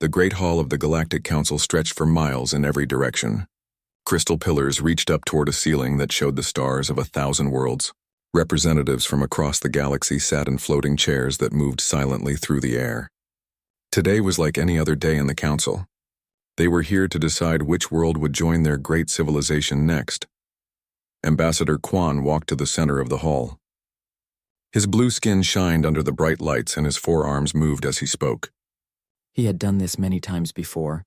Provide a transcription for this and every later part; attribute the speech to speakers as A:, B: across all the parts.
A: The Great Hall of the Galactic Council stretched for miles in every direction. Crystal pillars reached up toward a ceiling that showed the stars of 1,000 worlds. Representatives from across the galaxy sat in floating chairs that moved silently through the air. Today was like any other day in the council. They were here to decide which world would join their great civilization next. Ambassador Quan walked to the center of the hall. His blue skin shined under the bright lights and his forearms moved as he spoke.
B: He had done this many times before.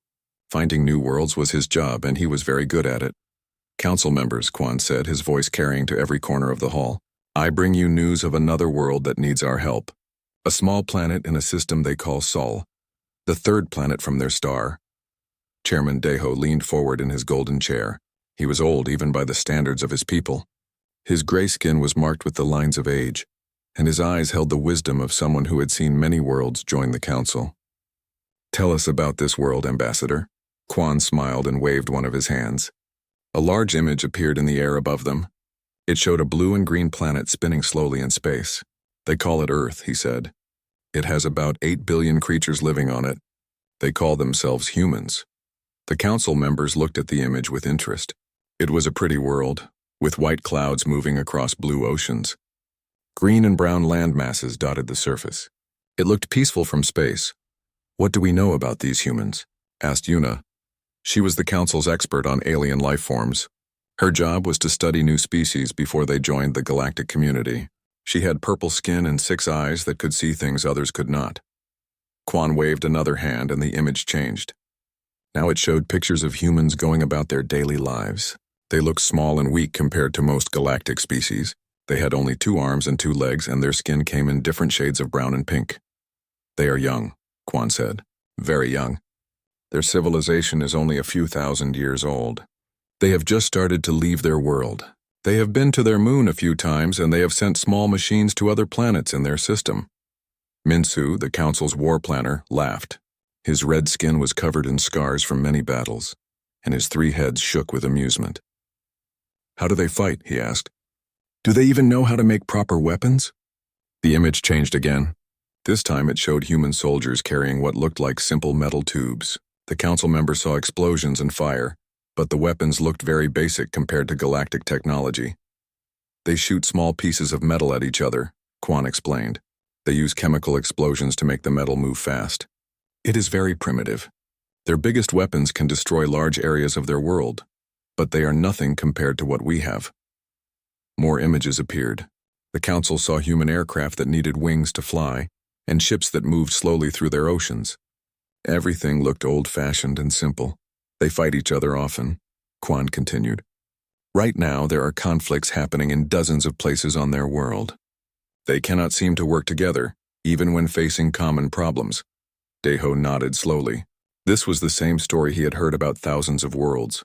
A: Finding new worlds was his job, and he was very good at it. Council members, Quan said, his voice carrying to every corner of the hall. I bring you news of another world that needs our help. A small planet in a system they call Sol, the third planet from their star. Chairman Deho leaned forward in his golden chair. He was old even by the standards of his people. His gray skin was marked with the lines of age, and his eyes held the wisdom of someone who had seen many worlds join the council. Tell us about this world, Ambassador. Quan smiled and waved one of his hands. A large image appeared in the air above them. It showed a blue and green planet spinning slowly in space. They call it Earth, he said. It has about 8 billion creatures living on it. They call themselves humans. The council members looked at the image with interest. It was a pretty world, with white clouds moving across blue oceans. Green and brown land masses dotted the surface. It looked peaceful from space. What do we know about these humans? Asked Yuna. She was the council's expert on alien life forms. Her job was to study new species before they joined the galactic community. She had purple skin and 6 eyes that could see things others could not. Quan waved another hand and the image changed. Now it showed pictures of humans going about their daily lives. They looked small and weak compared to most galactic species. They had only 2 arms and 2 legs, and their skin came in different shades of brown and pink. They are young, Quan said. Very young. Their civilization is only a few thousand years old. They have just started to leave their world. They have been to their moon a few times, and they have sent small machines to other planets in their system. Minsu, the council's war planner, laughed. His red skin was covered in scars from many battles, and his 3 heads shook with amusement. How do they fight? He asked. Do they even know how to make proper weapons? The image changed again. This time it showed human soldiers carrying what looked like simple metal tubes. The council member saw explosions and fire, but the weapons looked very basic compared to galactic technology. They shoot small pieces of metal at each other, Quan explained. They use chemical explosions to make the metal move fast. It is very primitive. Their biggest weapons can destroy large areas of their world, but they are nothing compared to what we have. More images appeared. The council saw human aircraft that needed wings to fly, and ships that moved slowly through their oceans. Everything looked old-fashioned and simple. They fight each other often, Quan continued. Right now, there are conflicts happening in dozens of places on their world. They cannot seem to work together, even when facing common problems. Deho nodded slowly. This was the same story he had heard about thousands of worlds.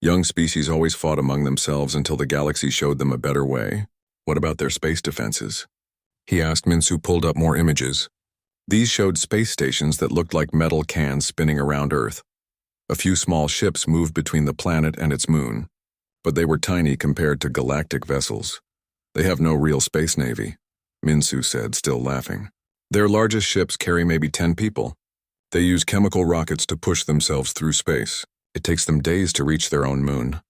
A: Young species always fought among themselves until the galaxy showed them a better way. What about their space defenses? He asked. Minsu pulled up more images. These showed space stations that looked like metal cans spinning around Earth. A few small ships moved between the planet and its moon, but they were tiny compared to galactic vessels. They have no real space navy, Minsu said, still laughing. Their largest ships carry maybe 10 people. They use chemical rockets to push themselves through space. It takes them days to reach their own moon.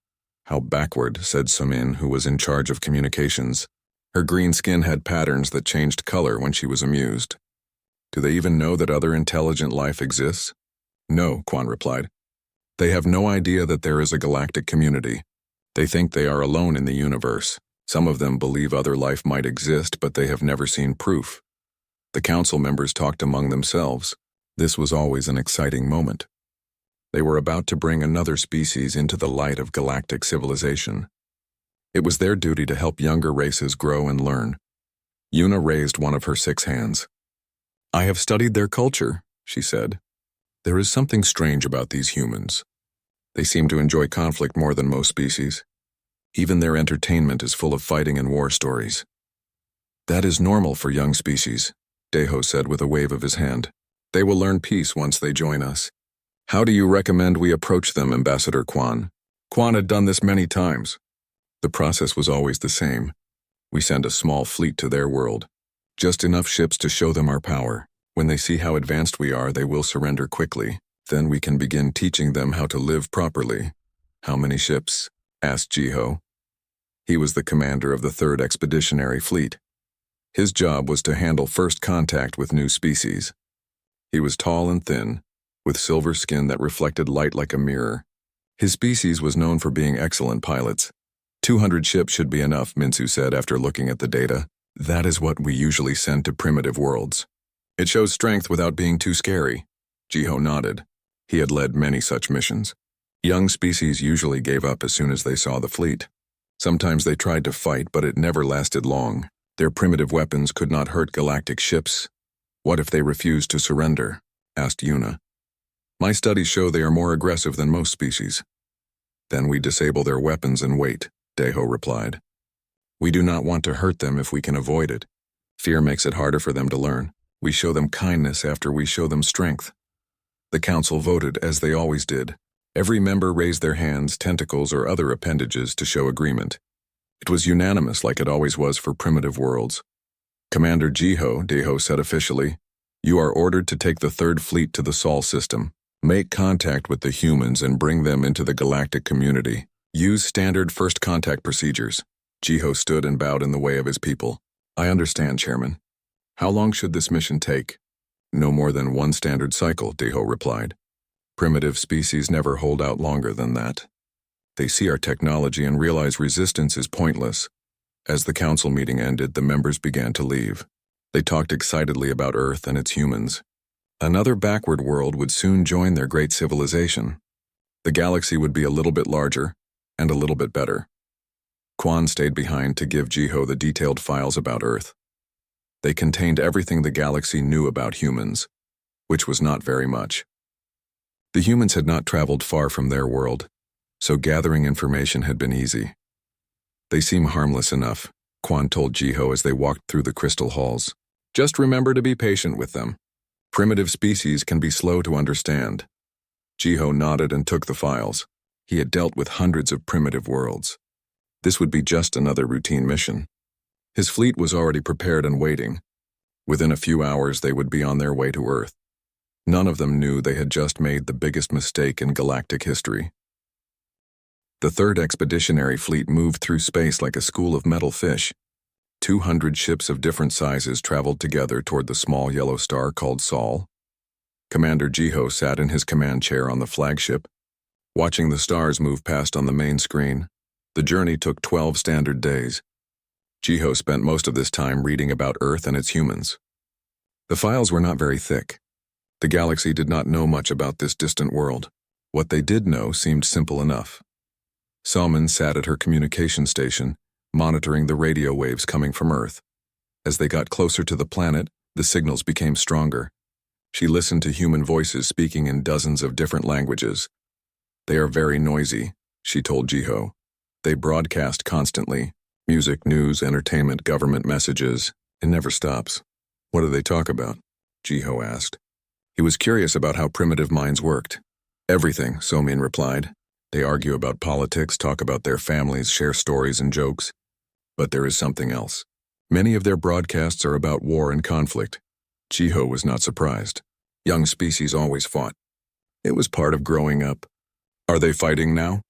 A: How backward, said Sumin, who was in charge of communications. Her green skin had patterns that changed color when she was amused. Do they even know that other intelligent life exists? No, Quan replied. They have no idea that there is a galactic community. They think they are alone in the universe. Some of them believe other life might exist, but they have never seen proof. The council members talked among themselves. This was always an exciting moment. They were about to bring another species into the light of galactic civilization. It was their duty to help younger races grow and learn. Yuna raised one of her 6 hands. I have studied their culture, she said. There is something strange about these humans. They seem to enjoy conflict more than most species. Even their entertainment is full of fighting and war stories. That is normal for young species, Deho said with a wave of his hand. They will learn peace once they join us. How do you recommend we approach them, Ambassador Quan? Quan had done this many times. The process was always the same. We send a small fleet to their world. Just enough ships to show them our power. When they see how advanced we are, they will surrender quickly. Then we can begin teaching them how to live properly. How many ships? Asked Jiho. He was the commander of the 3rd Expeditionary Fleet. His job was to handle first contact with new species. He was tall and thin, with silver skin that reflected light like a mirror. His species was known for being excellent pilots. 200 ships should be enough, Minsu said after looking at the data. That is what we usually send to primitive worlds. It shows strength without being too scary. Jiho nodded. He had led many such missions. Young species usually gave up as soon as they saw the fleet. Sometimes they tried to fight, but it never lasted long. Their primitive weapons could not hurt galactic ships. What if they refused to surrender? Asked Yuna. My studies show they are more aggressive than most species. Then we disable their weapons and wait, Deho replied. We do not want to hurt them if we can avoid it. Fear makes it harder for them to learn. We show them kindness after we show them strength. The council voted, as they always did. Every member raised their hands, tentacles, or other appendages to show agreement. It was unanimous like it always was for primitive worlds. Commander Jiho, Deho said officially, you are ordered to take the 3rd Fleet to the Sol system. Make contact with the humans and bring them into the galactic community. Use standard first contact procedures. Jiho stood and bowed in the way of his people. I understand, Chairman. How long should this mission take? No more than 1 standard cycle, Deho replied. Primitive species never hold out longer than that. They see our technology and realize resistance is pointless. As the council meeting ended, the members began to leave. They talked excitedly about Earth and its humans. Another backward world would soon join their great civilization. The galaxy would be a little bit larger and a little bit better. Quan stayed behind to give Jiho the detailed files about Earth. They contained everything the galaxy knew about humans, which was not very much. The humans had not traveled far from their world, so gathering information had been easy. They seem harmless enough, Quan told Jiho as they walked through the crystal halls. Just remember to be patient with them. Primitive species can be slow to understand. Jiho nodded and took the files. He had dealt with hundreds of primitive worlds. This would be just another routine mission. His fleet was already prepared and waiting. Within a few hours, they would be on their way to Earth. None of them knew they had just made the biggest mistake in galactic history. The 3rd Expeditionary Fleet moved through space like a school of metal fish. 200 ships of different sizes traveled together toward the small yellow star called Sol. Commander Jiho sat in his command chair on the flagship, watching the stars move past on the main screen. The journey took 12 standard days. Jiho spent most of this time reading about Earth and its humans. The files were not very thick. The galaxy did not know much about this distant world. What they did know seemed simple enough. Salmon sat at her communication station, monitoring the radio waves coming from Earth. As they got closer to the planet, the signals became stronger. She listened to human voices speaking in dozens of different languages. They are very noisy, she told Jiho. They broadcast constantly. Music, news, entertainment, government messages. It never stops. What do they talk about? Jiho asked. He was curious about how primitive minds worked. Everything, Somin replied. They argue about politics, talk about their families, share stories and jokes. But there is something else. Many of their broadcasts are about war and conflict. Jiho was not surprised. Young species always fought. It was part of growing up. Are they fighting now?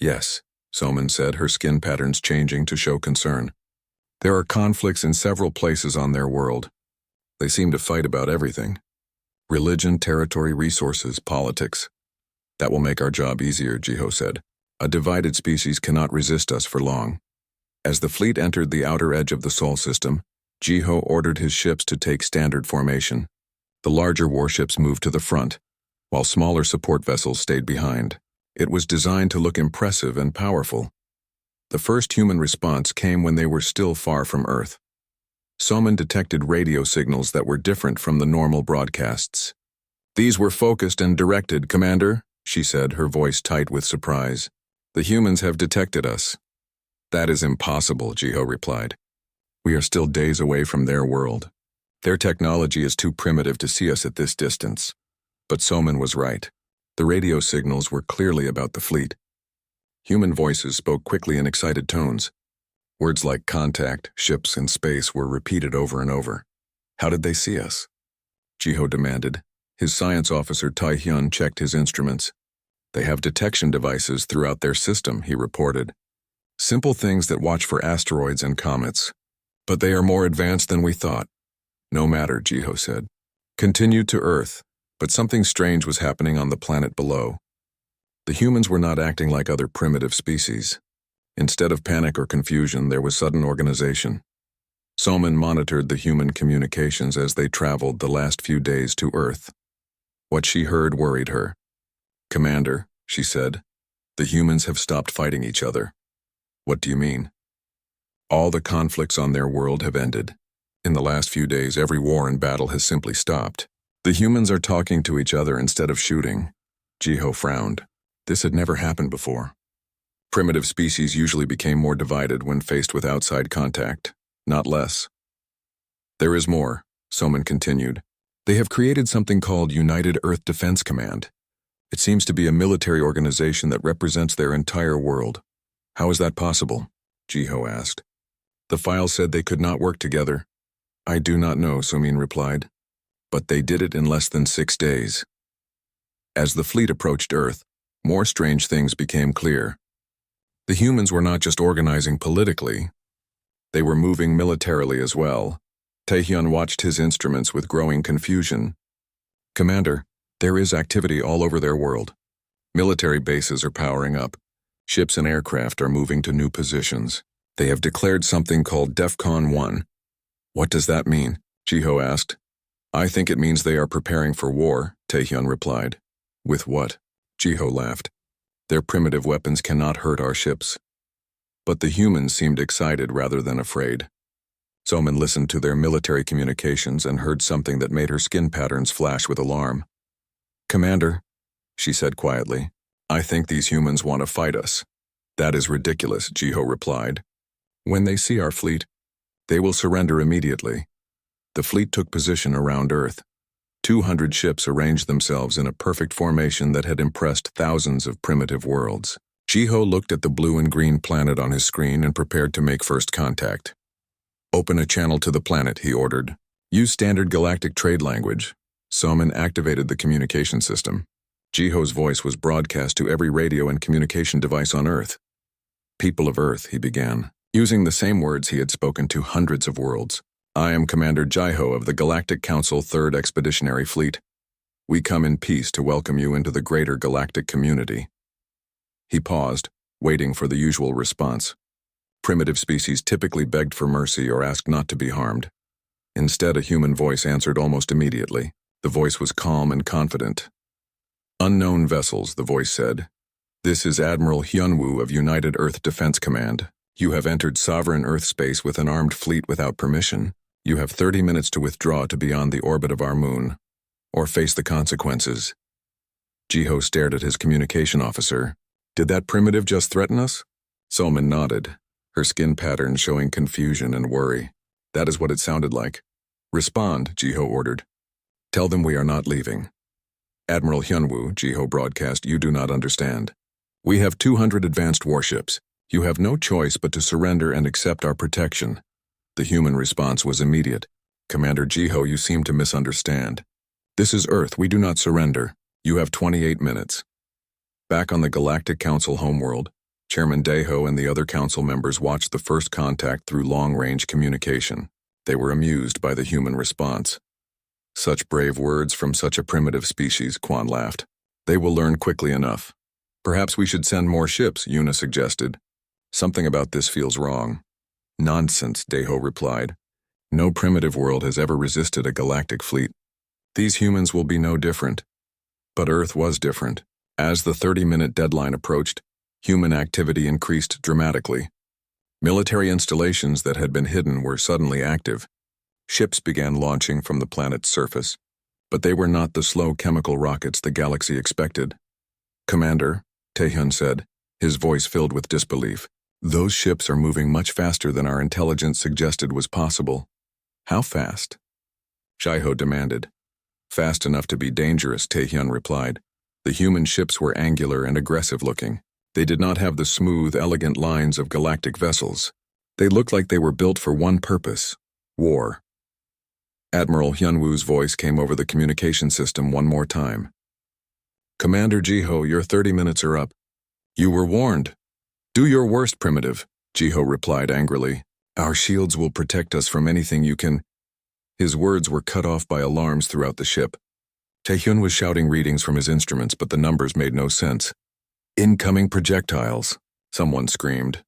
A: Yes, Somin said, her skin patterns changing to show concern. There are conflicts in several places on their world. They seem to fight about everything. Religion, territory, resources, politics. That will make our job easier, Jiho said. A divided species cannot resist us for long. As the fleet entered the outer edge of the Sol system, Jiho ordered his ships to take standard formation. The larger warships moved to the front, while smaller support vessels stayed behind. It was designed to look impressive and powerful. The first human response came when they were still far from Earth. Somin detected radio signals that were different from the normal broadcasts. These were focused and directed, Commander, she said, her voice tight with surprise. The humans have detected us. That is impossible, Jiho replied. We are still days away from their world. Their technology is too primitive to see us at this distance. But Somin was right. The radio signals were clearly about the fleet. Human voices spoke quickly in excited tones. Words like contact, ships, and space were repeated over and over. How did they see us? Jiho demanded. His science officer Tai-hyun checked his instruments. They have detection devices throughout their system, he reported. Simple things that watch for asteroids and comets. But they are more advanced than we thought. No matter, Jiho said. Continue to Earth, but something strange was happening on the planet below. The humans were not acting like other primitive species. Instead of panic or confusion, there was sudden organization. Soman monitored the human communications as they traveled the last few days to Earth. What she heard worried her. Commander, she said, the humans have stopped fighting each other. What do you mean? All the conflicts on their world have ended. In the last few days, every war and battle has simply stopped. The humans are talking to each other instead of shooting. Jiho frowned. This had never happened before. Primitive species usually became more divided when faced with outside contact, not less. There is more, Soman continued. They have created something called United Earth Defense Command. It seems to be a military organization that represents their entire world. How is that possible? Jiho asked. The file said they could not work together. I do not know, Somin replied. But they did it in less than 6 days. As the fleet approached Earth, more strange things became clear. The humans were not just organizing politically. They were moving militarily as well. Taehyun watched his instruments with growing confusion. Commander, there is activity all over their world. Military bases are powering up. Ships and aircraft are moving to new positions. They have declared something called DEFCON 1. What does that mean? Jiho asked. I think it means they are preparing for war, Taehyun replied. With what? Jiho laughed. Their primitive weapons cannot hurt our ships. But the humans seemed excited rather than afraid. Soman listened to their military communications and heard something that made her skin patterns flash with alarm. Commander, she said quietly, I think these humans want to fight us. That is ridiculous, Jiho replied. When they see our fleet, they will surrender immediately. The fleet took position around Earth. 200 ships arranged themselves in a perfect formation that had impressed thousands of primitive worlds. Jiho looked at the blue and green planet on his screen and prepared to make first contact. Open a channel to the planet, he ordered. Use standard galactic trade language. Soman activated the communication system. Jiho's voice was broadcast to every radio and communication device on Earth. People of Earth, he began, using the same words he had spoken to hundreds of worlds. I am Commander Jiho of the Galactic Council 3rd Expeditionary Fleet. We come in peace to welcome you into the greater galactic community. He paused, waiting for the usual response. Primitive species typically begged for mercy or asked not to be harmed. Instead, a human voice answered almost immediately. The voice was calm and confident. Unknown vessels, the voice said. This is Admiral Hyunwoo of United Earth Defense Command. You have entered sovereign Earth space with an armed fleet without permission. You have 30 minutes to withdraw to beyond the orbit of our moon, or face the consequences. Jiho stared at his communication officer. Did that primitive just threaten us? Soman nodded, her skin pattern showing confusion and worry. That is what it sounded like. Respond, Jiho ordered. Tell them we are not leaving. Admiral Hyunwoo, Jiho broadcast, you do not understand. We have 200 advanced warships. You have no choice but to surrender and accept our protection. The human response was immediate. Commander Jiho, you seem to misunderstand. This is Earth, we do not surrender. You have 28 minutes. Back on the Galactic Council homeworld, Chairman Daeho and the other council members watched the first contact through long-range communication. They were amused by the human response. Such brave words from such a primitive species, Quan laughed. They will learn quickly enough. Perhaps we should send more ships, Yuna suggested. Something about this feels wrong. Nonsense, Daeho replied. No primitive world has ever resisted a galactic fleet. These humans will be no different. But Earth was different. As the 30-minute deadline approached, human activity increased dramatically. Military installations that had been hidden were suddenly active. Ships began launching from the planet's surface, but they were not the slow chemical rockets the galaxy expected. Commander, Taehyun said, his voice filled with disbelief. Those ships are moving much faster than our intelligence suggested was possible. How fast? Jiho demanded. Fast enough to be dangerous, Taehyun replied. The human ships were angular and aggressive-looking. They did not have the smooth, elegant lines of galactic vessels. They looked like they were built for one purpose: war. Admiral Hyunwoo's voice came over the communication system one more time. Commander Jiho, your 30 minutes are up. You were warned. Do your worst, Primitive, Jiho replied angrily. Our shields will protect us from anything you can. His words were cut off by alarms throughout the ship. Taehyun was shouting readings from his instruments, but the numbers made no sense. Incoming projectiles, someone screamed.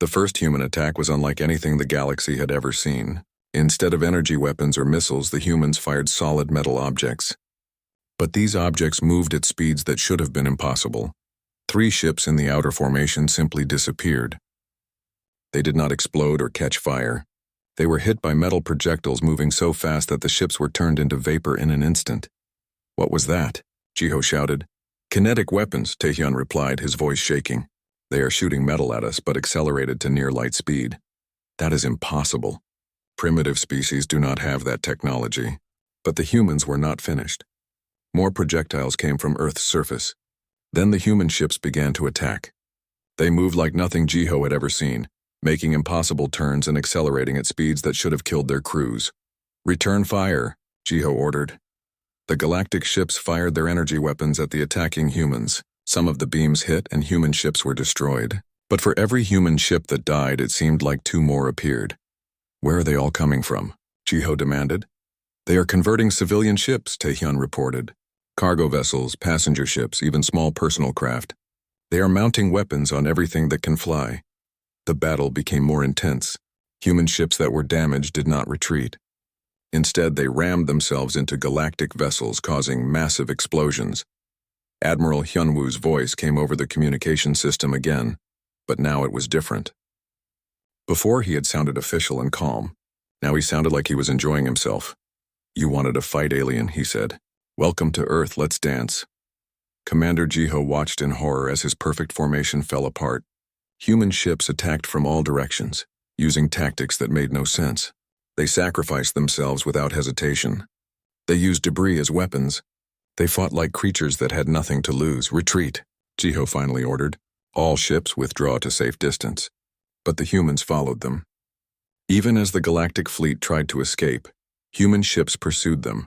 A: The first human attack was unlike anything the galaxy had ever seen. Instead of energy weapons or missiles, the humans fired solid metal objects. But these objects moved at speeds that should have been impossible. 3 ships in the outer formation simply disappeared. They did not explode or catch fire. They were hit by metal projectiles moving so fast that the ships were turned into vapor in an instant. What was that? Jiho shouted. Kinetic weapons, Taehyun replied, his voice shaking. They are shooting metal at us, but accelerated to near light speed. That is impossible. Primitive species do not have that technology. But the humans were not finished. More projectiles came from Earth's surface. Then the human ships began to attack. They moved like nothing Jiho had ever seen, making impossible turns and accelerating at speeds that should have killed their crews. Return fire, Jiho ordered. The galactic ships fired their energy weapons at the attacking humans. Some of the beams hit and human ships were destroyed. But for every human ship that died, it seemed like 2 more appeared. Where are they all coming from? Jiho demanded. They are converting civilian ships, Taehyun reported. Cargo vessels, passenger ships, even small personal craft. They are mounting weapons on everything that can fly. The battle became more intense. Human ships that were damaged did not retreat. Instead, they rammed themselves into galactic vessels, causing massive explosions. Admiral Hyunwoo's voice came over the communication system again, but now it was different. Before he had sounded official and calm. Now he sounded like he was enjoying himself. You wanted to fight, alien, he said. Welcome to Earth, let's dance. Commander Jiho watched in horror as his perfect formation fell apart. Human ships attacked from all directions, using tactics that made no sense. They sacrificed themselves without hesitation. They used debris as weapons. They fought like creatures that had nothing to lose. Retreat, Jiho finally ordered. All ships withdraw to safe distance. But the humans followed them. Even as the galactic fleet tried to escape, human ships pursued them.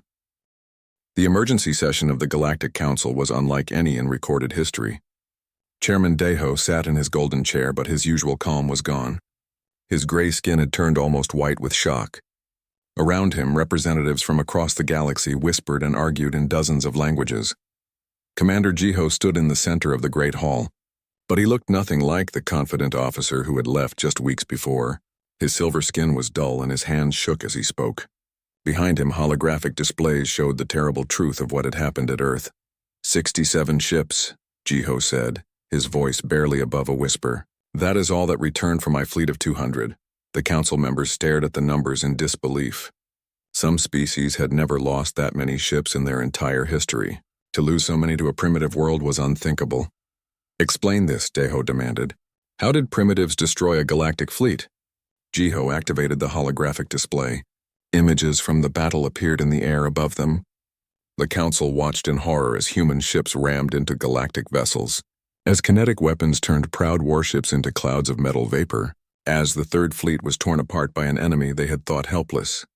A: The emergency session of the Galactic Council was unlike any in recorded history. Chairman Daeho sat in his golden chair, but his usual calm was gone. His gray skin had turned almost white with shock. Around him, representatives from across the galaxy whispered and argued in dozens of languages. Commander Jiho stood in the center of the Great Hall, but he looked nothing like the confident officer who had left just weeks before. His silver skin was dull and his hands shook as he spoke. Behind him, holographic displays showed the terrible truth of what had happened at Earth. 67 ships, Jiho said, his voice barely above a whisper. That is all that returned from my fleet of 200. The council members stared at the numbers in disbelief. Some species had never lost that many ships in their entire history. To lose so many to a primitive world was unthinkable. Explain this, Daeho demanded. How did primitives destroy a galactic fleet? Jiho activated the holographic display. Images from the battle appeared in the air above them. The council watched in horror as human ships rammed into galactic vessels, as kinetic weapons turned proud warships into clouds of metal vapor, as the Third Fleet was torn apart by an enemy they had thought helpless.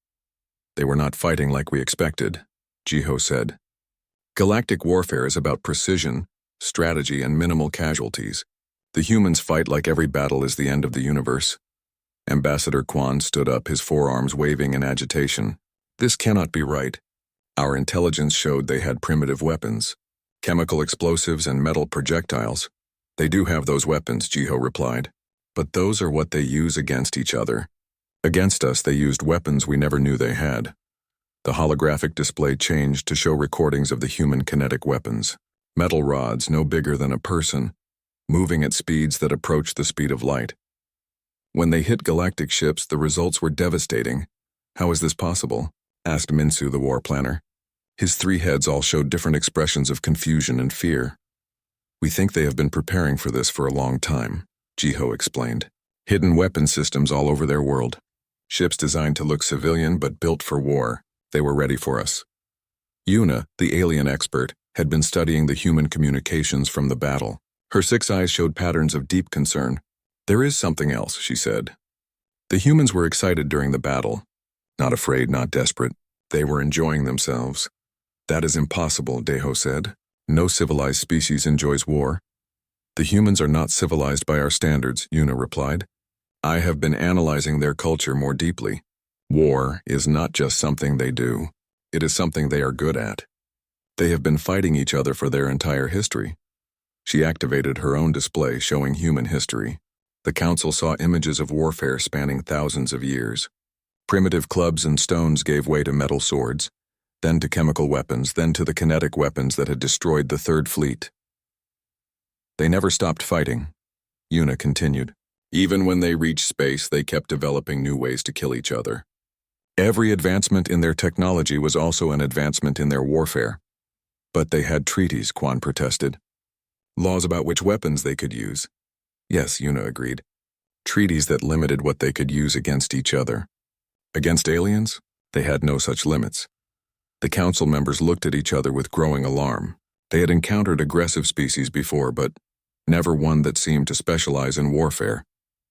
A: They were not fighting like we expected, Jiho said. Galactic warfare is about precision, strategy, and minimal casualties. The humans fight like every battle is the end of the universe. Ambassador Quan stood up, his forearms waving in agitation. This cannot be right. Our intelligence showed they had primitive weapons. Chemical explosives and metal projectiles. They do have those weapons, Jiho replied. But those are what they use against each other. Against us, they used weapons we never knew they had. The holographic display changed to show recordings of the human kinetic weapons. Metal rods no bigger than a person, moving at speeds that approached the speed of light. When they hit galactic ships, the results were devastating. How is this possible? Asked Minsu, the war planner. His 3 heads all showed different expressions of confusion and fear. We think they have been preparing for this for a long time, Jiho explained. Hidden weapon systems all over their world. Ships designed to look civilian but built for war. They were ready for us. Yuna, the alien expert, had been studying the human communications from the battle. Her 6 eyes showed patterns of deep concern. There is something else, she said. The humans were excited during the battle. Not afraid, not desperate. They were enjoying themselves. That is impossible, Deho said. No civilized species enjoys war. The humans are not civilized by our standards, Yuna replied. I have been analyzing their culture more deeply. War is not just something they do. It is something they are good at. They have been fighting each other for their entire history. She activated her own display showing human history. The council saw images of warfare spanning thousands of years. Primitive clubs and stones gave way to metal swords, then to chemical weapons, then to the kinetic weapons that had destroyed the Third Fleet. They never stopped fighting, Yuna continued. Even when they reached space, they kept developing new ways to kill each other. Every advancement in their technology was also an advancement in their warfare. But they had treaties, Quan protested. Laws about which weapons they could use. Yes, Yuna agreed. Treaties that limited what they could use against each other. Against aliens, they had no such limits. The council members looked at each other with growing alarm. They had encountered aggressive species before, but never one that seemed to specialize in warfare.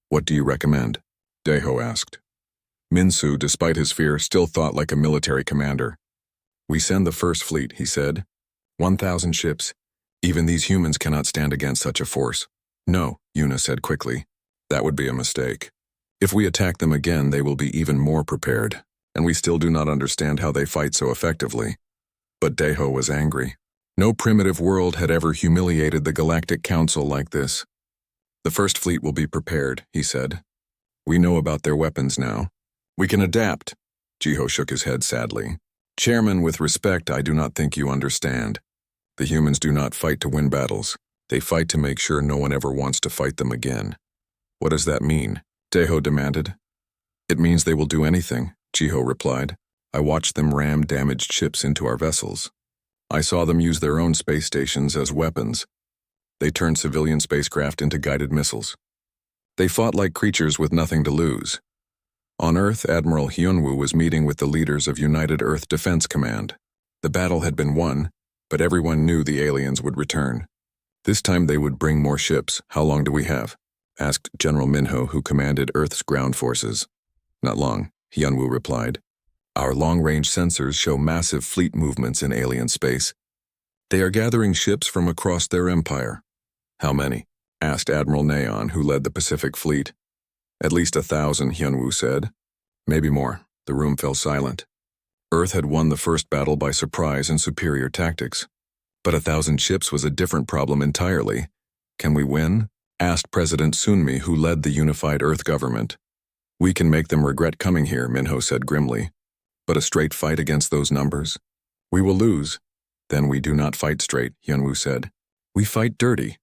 A: What do you recommend? Deho asked. Minsu, despite his fear, still thought like a military commander. We send the First Fleet, he said. 1,000 ships. Even these humans cannot stand against such a force. No, Yuna said quickly. That would be a mistake. If we attack them again, they will be even more prepared, and we still do not understand how they fight so effectively. But Deho was angry. No primitive world had ever humiliated the Galactic Council like this. The First Fleet will be prepared, he said. We know about their weapons now. We can adapt. Jiho shook his head sadly. Chairman, with respect, I do not think you understand. The humans do not fight to win battles. They fight to make sure no one ever wants to fight them again. What does that mean? Deho demanded. It means they will do anything, Jiho replied. I watched them ram damaged ships into our vessels. I saw them use their own space stations as weapons. They turned civilian spacecraft into guided missiles. They fought like creatures with nothing to lose. On Earth, Admiral Hyunwoo was meeting with the leaders of United Earth Defense Command. The battle had been won, but everyone knew the aliens would return. This time they would bring more ships. How long do we have? Asked General Minho, who commanded Earth's ground forces. Not long, Hyunwoo replied. Our long-range sensors show massive fleet movements in alien space. They are gathering ships from across their empire. How many? Asked Admiral Neon, who led the Pacific Fleet. At least 1,000, Hyunwoo said. Maybe more. The room fell silent. Earth had won the first battle by surprise and superior tactics. But 1,000 ships was a different problem entirely. Can we win? Asked President Sunmi, who led the unified Earth government. We can make them regret coming here, Minho said grimly. But a straight fight against those numbers? We will lose. Then we do not fight straight, Hyunwoo said. We fight dirty.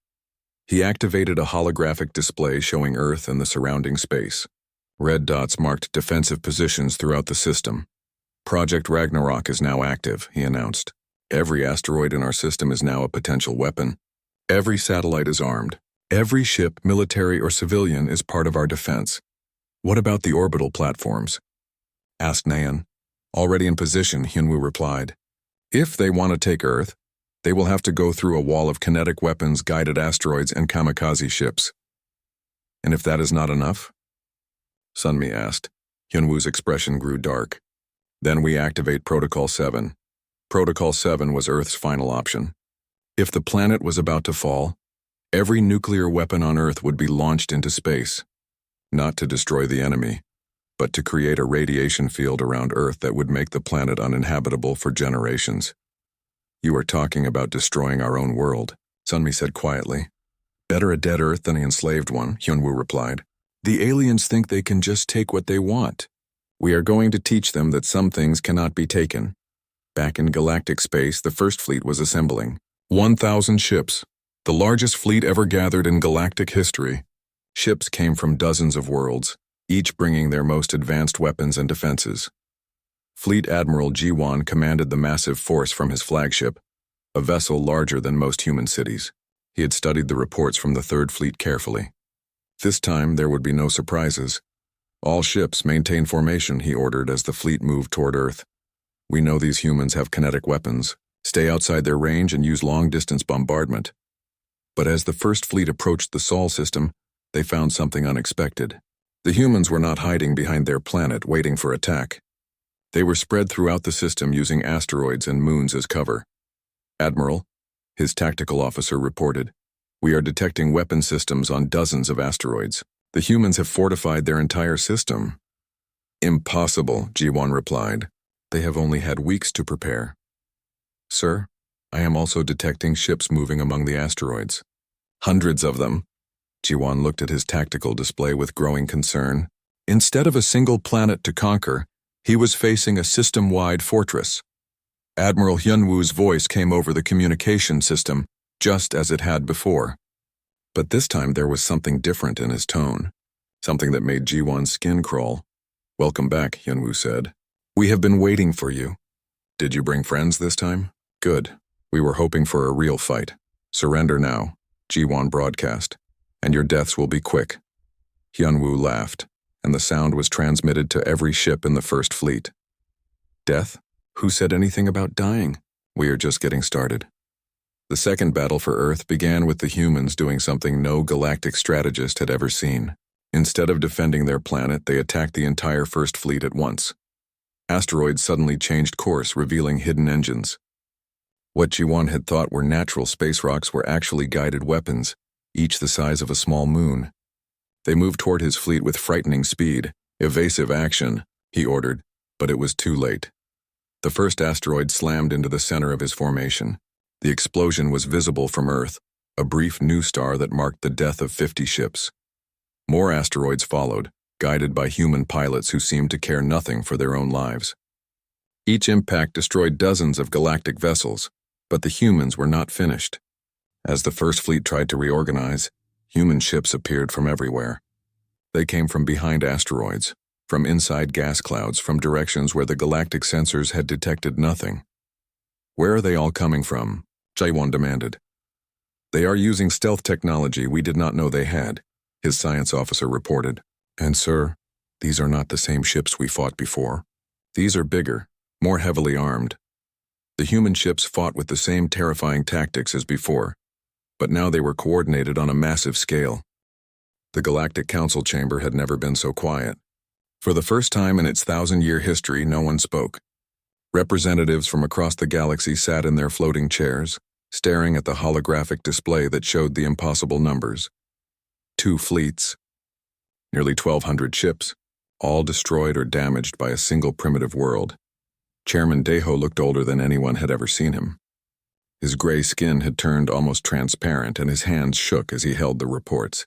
A: He activated a holographic display showing Earth and the surrounding space. Red dots marked defensive positions throughout the system. Project Ragnarok is now active, he announced. Every asteroid in our system is now a potential weapon. Every satellite is armed. Every ship, military or civilian, is part of our defense. What about the orbital platforms? Asked Nayan. Already in position, Hyunwoo replied. If they want to take Earth, they will have to go through a wall of kinetic weapons, guided asteroids, and kamikaze ships. And if that is not enough? Sunmi asked. Hyunwoo's expression grew dark. Then we activate Protocol 7. Protocol 7 was Earth's final option. If the planet was about to fall, every nuclear weapon on Earth would be launched into space. Not to destroy the enemy, but to create a radiation field around Earth that would make the planet uninhabitable for generations. You are talking about destroying our own world, Sunmi said quietly. Better a dead Earth than an enslaved one, Hyunwoo replied. The aliens think they can just take what they want. We are going to teach them that some things cannot be taken. Back in galactic space, the First Fleet was assembling. 1,000 ships, the largest fleet ever gathered in galactic history. Ships came from dozens of worlds, each bringing their most advanced weapons and defenses. Fleet Admiral Jiwon commanded the massive force from his flagship, a vessel larger than most human cities. He had studied the reports from the Third Fleet carefully. This time there would be no surprises. All ships maintain formation, he ordered as the fleet moved toward Earth. We know these humans have kinetic weapons. Stay outside their range and use long-distance bombardment. But as the First Fleet approached the Sol system, they found something unexpected. The humans were not hiding behind their planet waiting for attack. They were spread throughout the system using asteroids and moons as cover. "Admiral," his tactical officer reported, "we are detecting weapon systems on dozens of asteroids. The humans have fortified their entire system." "Impossible," G1 replied. "They have only had weeks to prepare." "Sir, I am also detecting ships moving among the asteroids. Hundreds of them." G1 looked at his tactical display with growing concern. Instead of a single planet to conquer, he was facing a system-wide fortress. Admiral Hyunwoo's voice came over the communication system, just as it had before. But this time there was something different in his tone, something that made G1's skin crawl. "Welcome back," Hyunwoo said. "We have been waiting for you." "Did you bring friends this time?" "Good. We were hoping for a real fight. Surrender now," G1 broadcast, "and your deaths will be quick." Hyunwoo laughed, and the sound was transmitted to every ship in the First Fleet. "Death? Who said anything about dying? We are just getting started." The second battle for Earth began with the humans doing something no galactic strategist had ever seen. Instead of defending their planet, they attacked the entire First Fleet at once. Asteroids suddenly changed course, revealing hidden engines. What G1 had thought were natural space rocks were actually guided weapons, each the size of a small moon. They moved toward his fleet with frightening speed. "Evasive action," he ordered, but it was too late. The first asteroid slammed into the center of his formation. The explosion was visible from Earth, a brief new star that marked the death of 50 ships. More asteroids followed, guided by human pilots who seemed to care nothing for their own lives. Each impact destroyed dozens of galactic vessels, but the humans were not finished. As the First Fleet tried to reorganize, human ships appeared from everywhere. They came from behind asteroids, from inside gas clouds, from directions where the galactic sensors had detected nothing. "Where are they all coming from?" Jaewon demanded. "They are using stealth technology we did not know they had," his science officer reported. "And sir, these are not the same ships we fought before. These are bigger, more heavily armed. The human ships fought with the same terrifying tactics as before, but now they were coordinated on a massive scale." The Galactic Council chamber had never been so quiet. For the first time in its 1,000-year history, no one spoke. Representatives from across the galaxy sat in their floating chairs, staring at the holographic display that showed the impossible numbers. 2 fleets, nearly 1,200 ships, all destroyed or damaged by a single primitive world. Chairman Daeho looked older than anyone had ever seen him. His gray skin had turned almost transparent, and his hands shook as he held the reports.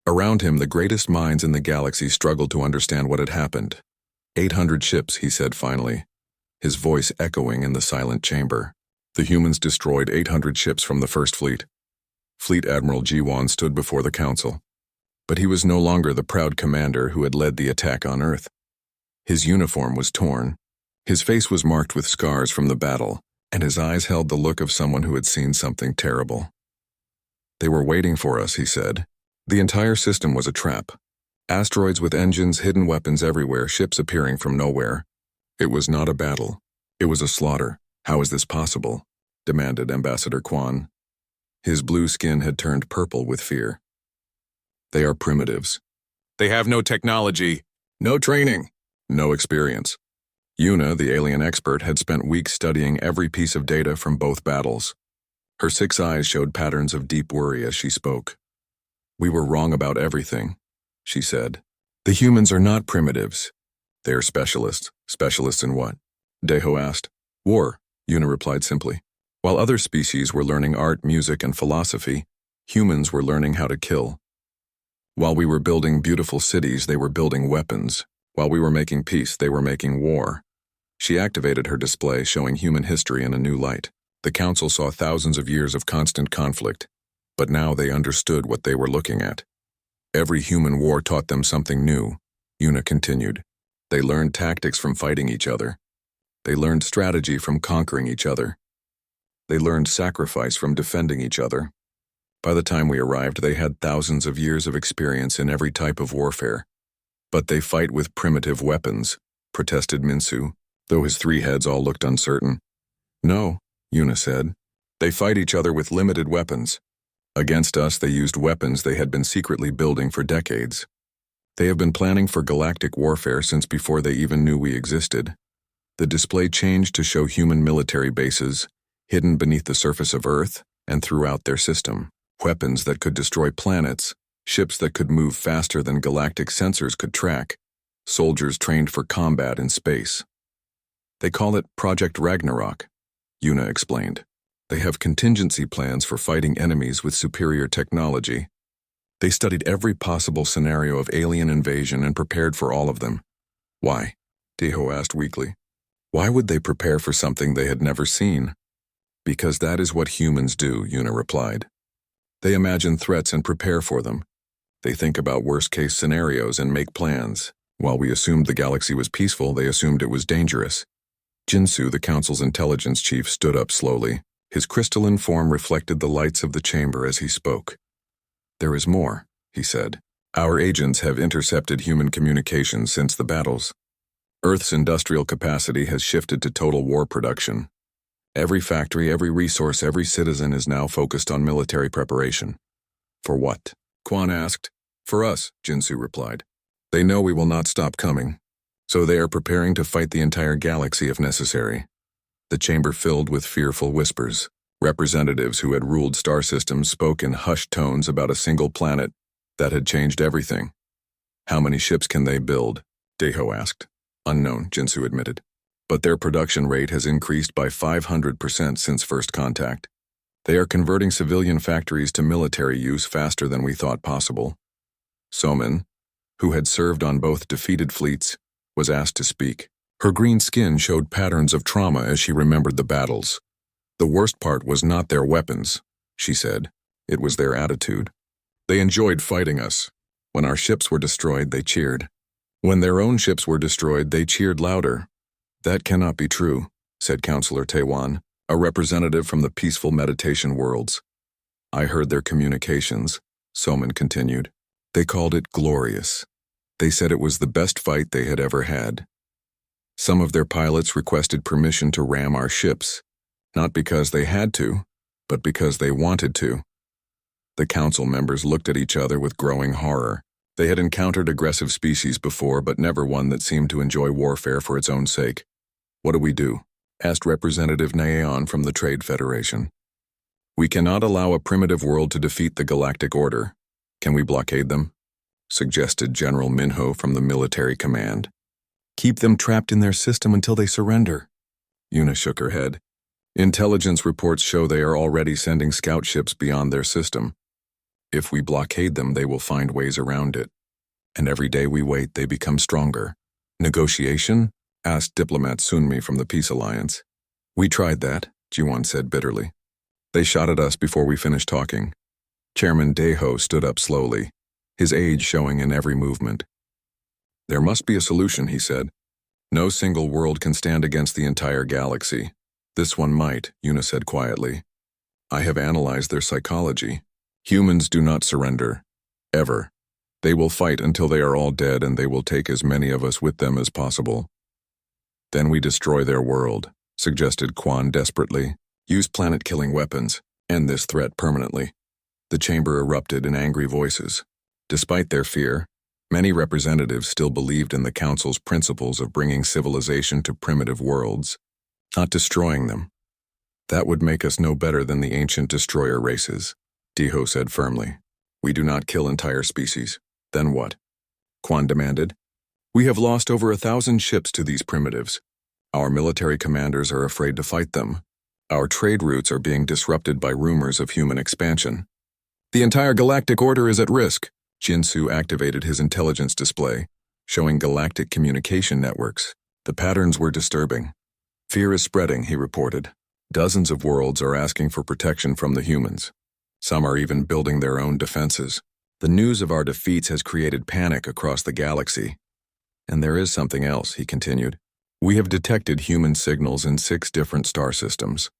A: Around him, the greatest minds in the galaxy struggled to understand what had happened. 800 ships, he said finally, his voice echoing in the silent chamber. The humans destroyed 800 ships from the First Fleet. Fleet Admiral Ji-won stood before the council. But he was no longer the proud commander who had led the attack on Earth. His uniform was torn. His face was marked with scars from the battle, and his eyes held the look of someone who had seen something terrible. "They were waiting for us," he said. "The entire system was a trap. Asteroids with engines, hidden weapons everywhere, ships appearing from nowhere. It was not a battle. It was a slaughter. How is this possible?" demanded Ambassador Kwan. His blue skin had turned purple with fear. "They are primitives. They have no technology, no training, no experience." Yuna, the alien expert, had spent weeks studying every piece of data from both battles. Her 6 eyes showed patterns of deep worry as she spoke. "We were wrong about everything," she said. "The humans are not primitives. They are specialists." "Specialists in what?" Daeho asked. "War," Yuna replied simply. "While other species were learning art, music, and philosophy, humans were learning how to kill. While we were building beautiful cities, they were building weapons. While we were making peace, they were making war." She activated her display, showing human history in a new light. The council saw thousands of years of constant conflict, but now they understood what they were looking at. "Every human war taught them something new," Yuna continued. "They learned tactics from fighting each other. They learned strategy from conquering each other. They learned sacrifice from defending each other. By the time we arrived, they had thousands of years of experience in every type of warfare. But they fight with primitive weapons," protested Minsu, though his 3 heads all looked uncertain. "No," Yuna said. "They fight each other with limited weapons. Against us, they used weapons they had been secretly building for decades. They have been planning for galactic warfare since before they even knew we existed. The display changed to show human military bases, hidden beneath the surface of Earth and throughout their system. Weapons that could destroy planets, ships that could move faster than galactic sensors could track, soldiers trained for combat in space. They call it Project Ragnarok, Yuna explained. They have contingency plans for fighting enemies with superior technology. They studied every possible scenario of alien invasion and prepared for all of them. Why? Deho asked weakly. Why would they prepare for something they had never seen? Because that is what humans do, Yuna replied. They imagine threats and prepare for them. They think about worst-case scenarios and make plans. While we assumed the galaxy was peaceful, they assumed it was dangerous. Jinsu, the council's intelligence chief, stood up slowly. His crystalline form reflected the lights of the chamber as he spoke. There is more, he said. Our agents have intercepted human communications since the battles. Earth's industrial capacity has shifted to total war production. Every factory, every resource, every citizen is now focused on military preparation. For what? Quan asked. For us, Jinsu replied. They know we will not stop coming, so they are preparing to fight the entire galaxy if necessary. The chamber filled with fearful whispers. Representatives who had ruled star systems spoke in hushed tones about a single planet that had changed everything. How many ships can they build? Deho asked. Unknown, Jinsu admitted. But their production rate has increased by 500% since first contact. They are converting civilian factories to military use faster than we thought possible. Somin, who had served on both defeated fleets, was asked to speak. Her green skin showed patterns of trauma as she remembered the battles. The worst part was not their weapons, she said. It was their attitude. They enjoyed fighting us. When our ships were destroyed, they cheered. When their own ships were destroyed, they cheered louder. That cannot be true, said Counselor Taewan, a representative from the peaceful meditation worlds. I heard their communications, Somin continued. They called it glorious. They said it was the best fight they had ever had. Some of their pilots requested permission to ram our ships, not because they had to, but because they wanted to. The council members looked at each other with growing horror. They had encountered aggressive species before, but never one that seemed to enjoy warfare for its own sake. What do we do? Asked Representative Naeon from the Trade Federation. We cannot allow a primitive world to defeat the Galactic Order. Can we blockade them? Suggested General Minho from the military command. Keep them trapped in their system until they surrender. Yuna shook her head. Intelligence reports show they are already sending scout ships beyond their system. If we blockade them, they will find ways around it. And every day we wait, they become stronger. Negotiation? Asked diplomat Sunmi from the Peace Alliance. We tried that, Jiwon said bitterly. They shot at us before we finished talking. Chairman Deho stood up slowly, his age showing in every movement. There must be a solution, he said. No single world can stand against the entire galaxy. This one might, Yuna said quietly. I have analyzed their psychology. Humans do not surrender. Ever. They will fight until they are all dead, and they will take as many of us with them as possible. Then we destroy their world, suggested Quan desperately. Use planet-killing weapons. End this threat permanently. The chamber erupted in angry voices. Despite their fear, many representatives still believed in the Council's principles of bringing civilization to primitive worlds, not destroying them. That would make us no better than the ancient destroyer races, Deho said firmly. We do not kill entire species. Then what? Quan demanded. We have lost over 1,000 ships to these primitives. Our military commanders are afraid to fight them. Our trade routes are being disrupted by rumors of human expansion. The entire galactic order is at risk. Jinsu activated his intelligence display, showing galactic communication networks. The patterns were disturbing. Fear is spreading, he reported. Dozens of worlds are asking for protection from the humans. Some are even building their own defenses. The news of our defeats has created panic across the galaxy. And there is something else, he continued. We have detected human signals in 6 different star systems.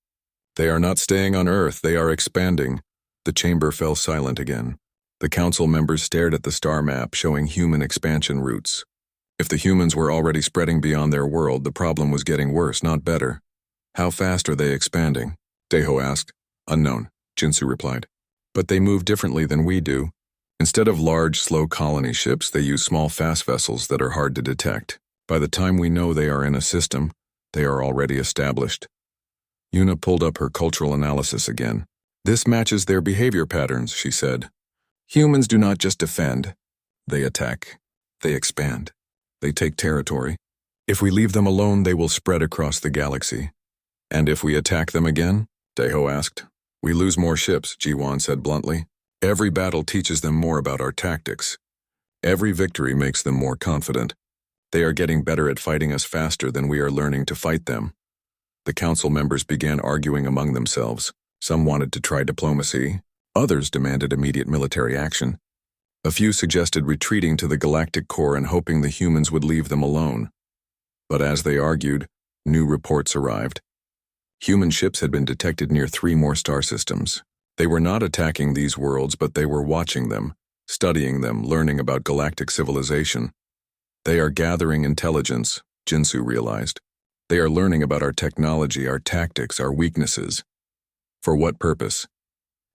A: They are not staying on Earth, they are expanding. The chamber fell silent again. The council members stared at the star map showing human expansion routes. If the humans were already spreading beyond their world, the problem was getting worse, not better. How fast are they expanding? Deho asked. Unknown, Jinsu replied. But they move differently than we do. Instead of large, slow colony ships, they use small, fast vessels that are hard to detect. By the time we know they are in a system, They are already established. Yuna pulled up her cultural analysis again. This matches their behavior patterns, she said. Humans do not just defend. They attack. They expand. They take territory. If we leave them alone, they will spread across the galaxy. And if we attack them again? Deho asked. We lose more ships, Jiwan said bluntly. Every battle teaches them more about our tactics. Every victory makes them more confident. They are getting better at fighting us faster than we are learning to fight them. The council members began arguing among themselves. Some wanted to try diplomacy. Others demanded immediate military action. A few suggested retreating to the galactic core and hoping the humans would leave them alone. But as they argued, new reports arrived. Human ships had been detected near 3 more star systems. They were not attacking these worlds, but they were watching them, studying them, learning about galactic civilization. They are gathering intelligence, Jinsu realized. They are learning about our technology, our tactics, our weaknesses. For what purpose?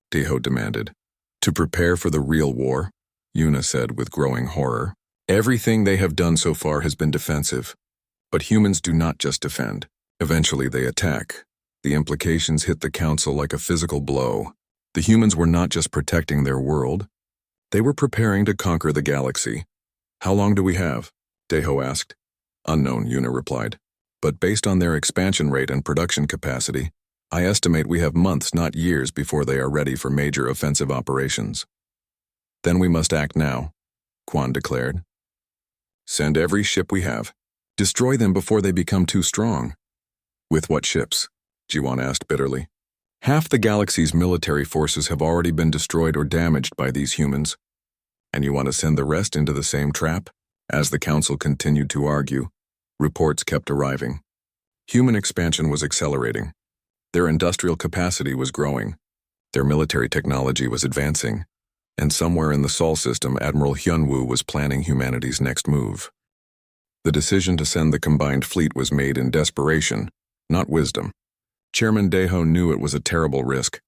A: Deho demanded. To prepare for the real war, Yuna said with growing horror. Everything they have done so far has been defensive. But humans do not just defend. Eventually they attack. The implications hit the council like a physical blow. The humans were not just protecting their world. They were preparing to conquer the galaxy. How long do we have? Deho asked. Unknown, Yuna replied. But based on their expansion rate and production capacity, I estimate we have months, not years, before they are ready for major offensive operations. Then we must act now, Quan declared. Send every ship we have. Destroy them before they become too strong. With what ships? Jiwan asked bitterly. Half the galaxy's military forces have already been destroyed or damaged by these humans. And you want to send the rest into the same trap? As the council continued to argue, reports kept arriving. Human expansion was accelerating. Their industrial capacity was growing. Their military technology was advancing. And somewhere in the Sol system, Admiral Hyunwoo was planning humanity's next move. The decision to send the combined fleet was made in desperation, not wisdom. Chairman Deho knew it was a terrible risk,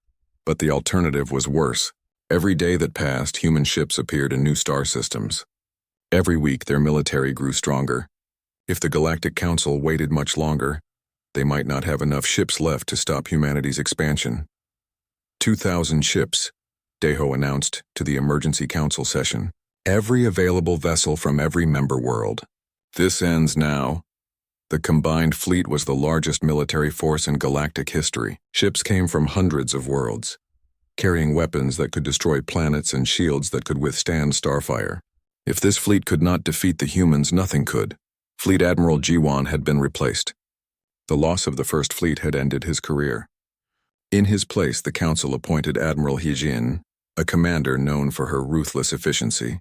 A: but the alternative was worse. Every day that passed, human ships appeared in new star systems. Every week, their military grew stronger. If the Galactic Council waited much longer, they might not have enough ships left to stop humanity's expansion. 2,000 ships, Deho announced to the emergency council session. Every available vessel from every member world. This ends now. The combined fleet was the largest military force in galactic history. Ships came from hundreds of worlds, carrying weapons that could destroy planets and shields that could withstand starfire. If this fleet could not defeat the humans, nothing could. Fleet Admiral Jiwan had been replaced. The loss of the First Fleet had ended his career. In his place, the council appointed Admiral Hijin, a commander known for her ruthless efficiency.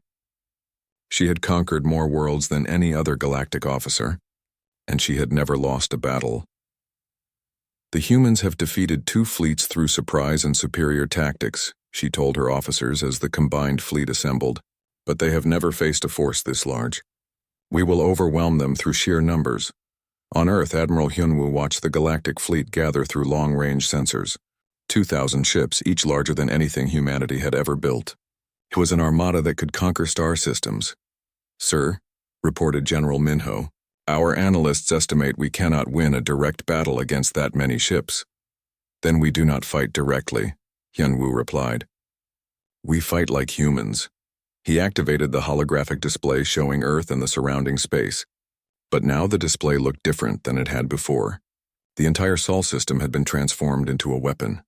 A: She had conquered more worlds than any other galactic officer, and she had never lost a battle. The humans have defeated 2 fleets through surprise and superior tactics, she told her officers as the combined fleet assembled, but they have never faced a force this large. We will overwhelm them through sheer numbers. On Earth, Admiral Hyunwoo watched the galactic fleet gather through long-range sensors. 2,000 ships, each larger than anything humanity had ever built. It was an armada that could conquer star systems. Sir, reported General Minho, our analysts estimate we cannot win a direct battle against that many ships. Then we do not fight directly, Hyunwoo replied. We fight like humans. He activated the holographic display showing Earth and the surrounding space. But now the display looked different than it had before. The entire Sol system had been transformed into a weapon.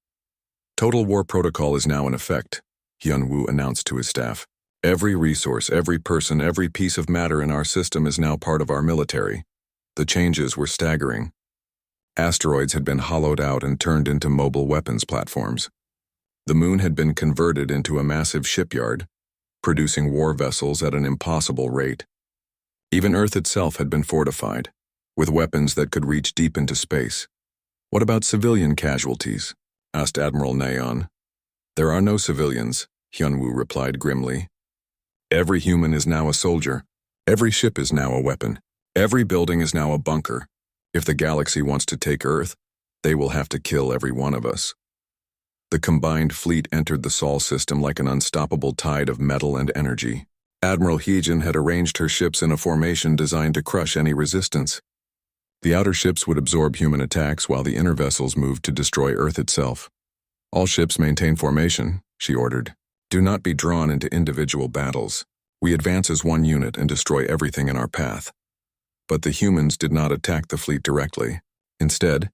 A: Total War Protocol is now in effect, Hyunwoo announced to his staff. Every resource, every person, every piece of matter in our system is now part of our military. The changes were staggering. Asteroids had been hollowed out and turned into mobile weapons platforms. The moon had been converted into a massive shipyard, producing war vessels at an impossible rate. Even Earth itself had been fortified, with weapons that could reach deep into space. What about civilian casualties? Asked Admiral Naeon. There are no civilians, Hyunwoo replied grimly. Every human is now a soldier. Every ship is now a weapon. Every building is now a bunker. If the galaxy wants to take Earth, they will have to kill every one of us. The combined fleet entered the Sol system like an unstoppable tide of metal and energy. Admiral Hijin had arranged her ships in a formation designed to crush any resistance. The outer ships would absorb human attacks while the inner vessels moved to destroy Earth itself. All ships maintain formation, she ordered. Do not be drawn into individual battles. We advance as one unit and destroy everything in our path. But the humans did not attack the fleet directly. Instead,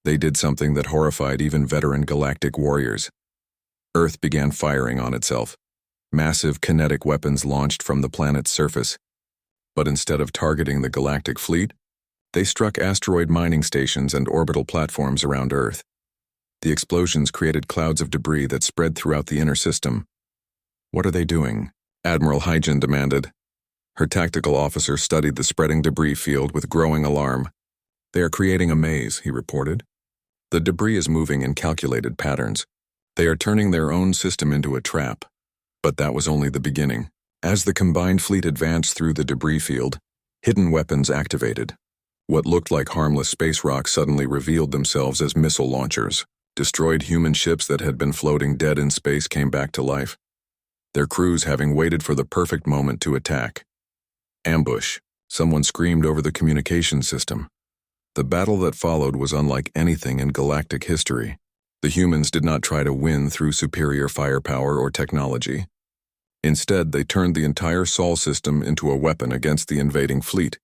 A: they did something that horrified even veteran galactic warriors. Earth began firing on itself. Massive kinetic weapons launched from the planet's surface. But instead of targeting the galactic fleet, they struck asteroid mining stations and orbital platforms around Earth. The explosions created clouds of debris that spread throughout the inner system. What are they doing? Admiral Hygen demanded. Her tactical officer studied the spreading debris field with growing alarm. They are creating a maze, he reported. The debris is moving in calculated patterns. They are turning their own system into a trap. But that was only the beginning. As the combined fleet advanced through the debris field, hidden weapons activated. What looked like harmless space rocks suddenly revealed themselves as missile launchers. Destroyed human ships that had been floating dead in space came back to life, their crews having waited for the perfect moment to attack. Ambush, someone screamed over the communication system. The battle that followed was unlike anything in galactic history. The humans did not try to win through superior firepower or technology. Instead, they turned the entire Sol system into a weapon against the invading fleet.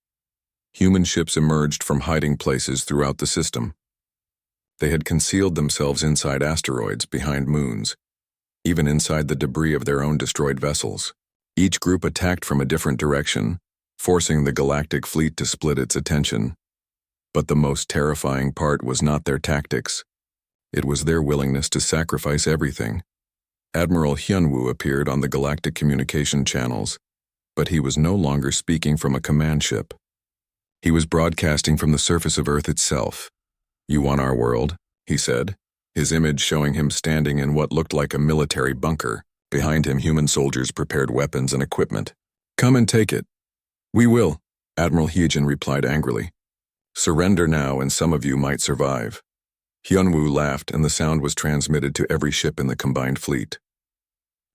A: Human ships emerged from hiding places throughout the system. They had concealed themselves inside asteroids, behind moons, even inside the debris of their own destroyed vessels. Each group attacked from a different direction, forcing the galactic fleet to split its attention. But the most terrifying part was not their tactics. It was their willingness to sacrifice everything. Admiral Hyunwoo appeared on the galactic communication channels, but he was no longer speaking from a command ship. He was broadcasting from the surface of Earth itself. "You want our world?" he said, his image showing him standing in what looked like a military bunker. Behind him, human soldiers prepared weapons and equipment. "Come and take it." "We will," Admiral Hyejin replied angrily. "Surrender now and some of you might survive." Hyunwoo laughed and the sound was transmitted to every ship in the combined fleet.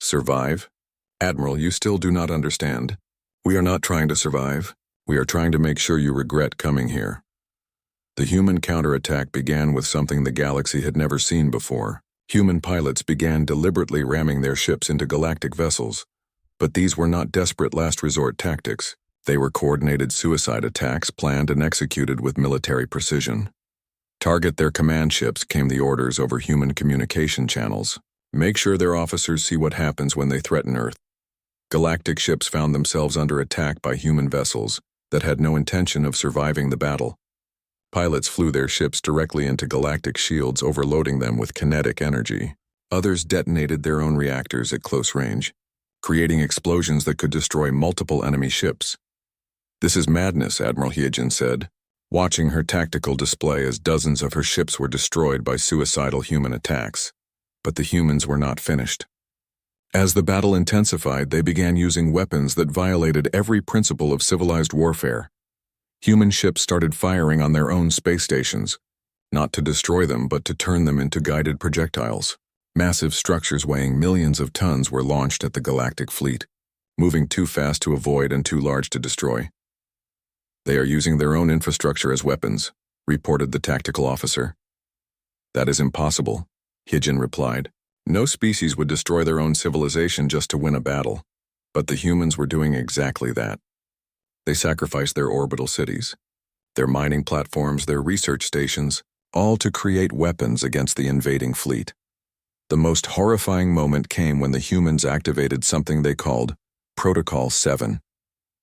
A: "Survive? Admiral, you still do not understand. We are not trying to survive. We are trying to make sure you regret coming here." The human counterattack began with something the galaxy had never seen before. Human pilots began deliberately ramming their ships into galactic vessels. But these were not desperate last-resort tactics. They were coordinated suicide attacks planned and executed with military precision. Target their command ships, came the orders over human communication channels. Make sure their officers see what happens when they threaten Earth. Galactic ships found themselves under attack by human vessels that had no intention of surviving the battle. Pilots flew their ships directly into galactic shields, overloading them with kinetic energy. Others detonated their own reactors at close range, creating explosions that could destroy multiple enemy ships. "This is madness," Admiral Hyejin said, watching her tactical display as dozens of her ships were destroyed by suicidal human attacks. But the humans were not finished. As the battle intensified, they began using weapons that violated every principle of civilized warfare. Human ships started firing on their own space stations, not to destroy them but to turn them into guided projectiles. Massive structures weighing millions of tons were launched at the galactic fleet, moving too fast to avoid and too large to destroy. "They are using their own infrastructure as weapons," reported the tactical officer. "That is impossible," Hyejin replied. "No species would destroy their own civilization just to win a battle. But the humans were doing exactly that. They sacrificed their orbital cities, their mining platforms, their research stations, all to create weapons against the invading fleet. The most horrifying moment came when the humans activated something they called Protocol 7.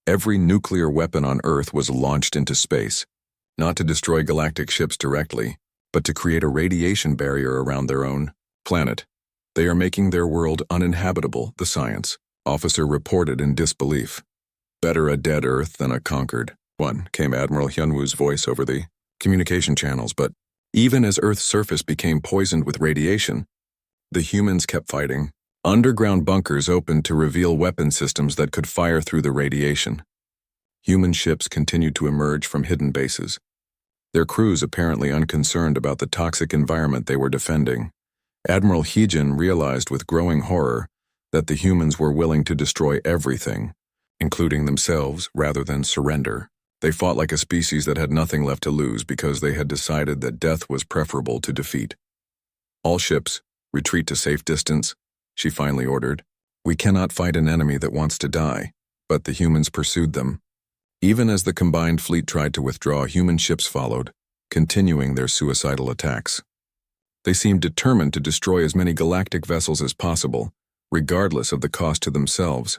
A: Every nuclear weapon on Earth was launched into space, not to destroy galactic ships directly, but to create a radiation barrier around their own planet. "They are making their world uninhabitable," the science officer reported in disbelief. "Better a dead Earth than a conquered one," came Admiral Hyunwoo's voice over the communication channels. But even as Earth's surface became poisoned with radiation, the humans kept fighting. Underground bunkers opened to reveal weapon systems that could fire through the radiation. Human ships continued to emerge from hidden bases, their crews apparently unconcerned about the toxic environment they were defending. Admiral Hyejin realized with growing horror that the humans were willing to destroy everything, including themselves, rather than surrender. They fought like a species that had nothing left to lose because they had decided that death was preferable to defeat. All ships, retreat to safe distance, she finally ordered. We cannot fight an enemy that wants to die, but the humans pursued them. Even as the combined fleet tried to withdraw, human ships followed, continuing their suicidal attacks. They seemed determined to destroy as many galactic vessels as possible, regardless of the cost to themselves.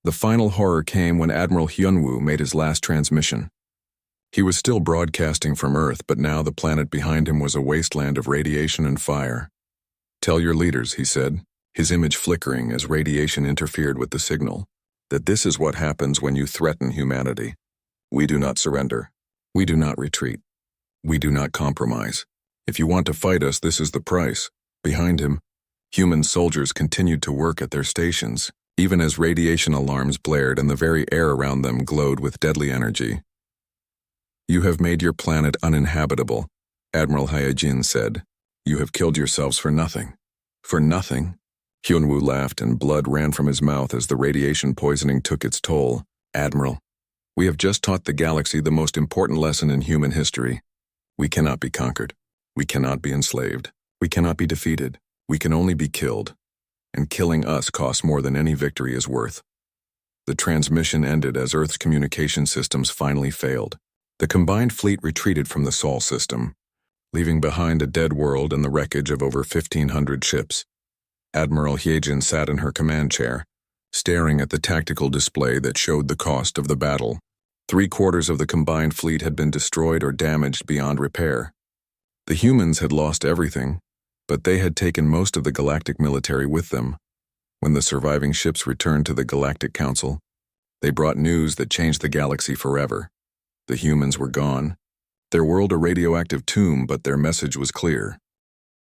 A: The final horror came when Admiral Hyunwoo made his last transmission. He was still broadcasting from Earth, but now the planet behind him was a wasteland of radiation and fire. "Tell your leaders," he said, his image flickering as radiation interfered with the signal, "that this is what happens when you threaten humanity. We do not surrender. We do not retreat. We do not compromise. If you want to fight us, this is the price." Behind him, human soldiers continued to work at their stations, even as radiation alarms blared and the very air around them glowed with deadly energy. "You have made your planet uninhabitable," Admiral Hyejin said. "You have killed yourselves for nothing." "For nothing?" Hyunwoo laughed and blood ran from his mouth as the radiation poisoning took its toll. "Admiral, we have just taught the galaxy the most important lesson in human history. We cannot be conquered. We cannot be enslaved. We cannot be defeated. We can only be killed. And killing us costs more than any victory is worth." The transmission ended as Earth's communication systems finally failed. The combined fleet retreated from the Sol system, leaving behind a dead world and the wreckage of over 1,500 ships. Admiral Hyejin sat in her command chair, staring at the tactical display that showed the cost of the battle. 3/4 of the combined fleet had been destroyed or damaged beyond repair. The humans had lost everything, but they had taken most of the galactic military with them. When the surviving ships returned to the Galactic Council, they brought news that changed the galaxy forever. The humans were gone, their world a radioactive tomb, but their message was clear.